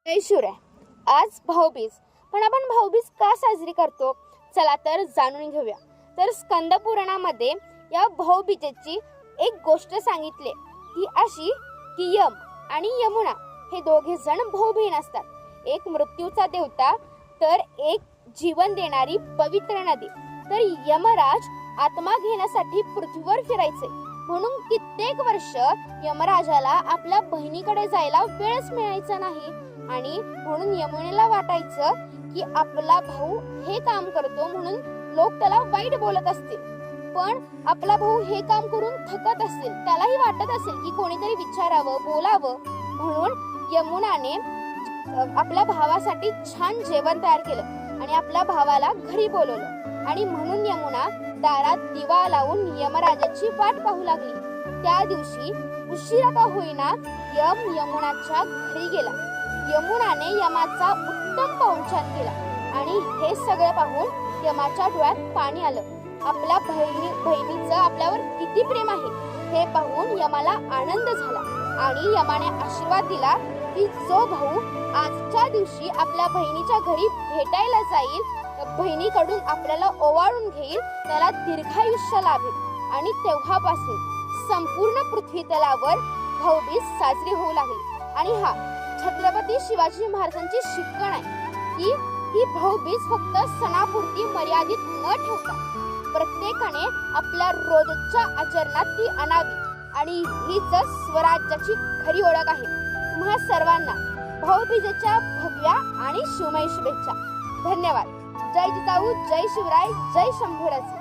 जय शिवराय. आज भाऊबीज. पण आपण भाऊबीज का साजरी करतो? चला तर जाणून घेऊया. तर स्कंद पुराणामध्ये या भाऊबीजेची एक गोष्ट सांगितली. ती अशी की यम आणि यमुना हे दोघे जण भाऊ बहीण असतात. एक मृत्यूचा देवता तर एक जीवन देणारी पवित्र नदी. तर यमराज आत्मा घेण्यासाठी पृथ्वीवर फिरायचे, म्हणून कित्येक वर्ष यमराजाला आपल्या बहिणीकडे जायला वेळच मिळायचा नाही. आणि म्हणून यमुनेला वाटायचं की आपला भाऊ हे काम करतो म्हणून लोक त्याला वाईट बोलत असतील. पण आपला भाऊ हे काम करून थकत असेल, त्यालाही वाटत असेल की कोणीतरी विचारावं, बोलावं. म्हणून यमुनाने आपल्या भावासाठी छान जेवण तयार केलं आणि आपल्या भावाला घरी बोलवलं. आणि म्हणून यमुना दारात दिवा लावून यमराजाची वाट पाहू लागली. त्या दिवशी उशिरा का होईना यम यमुनाच्या घरी गेला. यमुनाने यमाचा उत्तम पाहुणचार केला आणि हे सगळं पाहून यमाच्या डोळ्यात पाणी आलं. आपल्या बहिणीचं आपल्यावर किती प्रेम आहे हे पाहून यमाला आनंद झाला आणि यमाने आशीर्वाद दिला की जो भाऊ आजच्या दिवशी आपल्या बहिणीच्या घरी भेटायला जाईल, बहिणीकडून आपल्याला ओवाळून घेईल, त्याला दीर्घायुष्य लाभेल. आणि तेव्हापासून संपूर्ण पृथ्वी तलावर भाऊबीज साजरी होऊ लागली. आणि हा छत्रपती शिवाजी महाराजांची शिकवण आहे की ही भाऊबीज फक्त सणापुरती मर्यादित न ठेवता प्रत्येकाने आपल्या रोजच्या आचरणात ती आणावी. आणि हीच स्वराज्याची खरी ओळख आहे. तुम्हा सर्वांना भाऊबीजेच्या भगव्या आणि शिवमय शुभेच्छा. धन्यवाद. जय जिजाऊ, जय शिवराय, जय शंभूराज.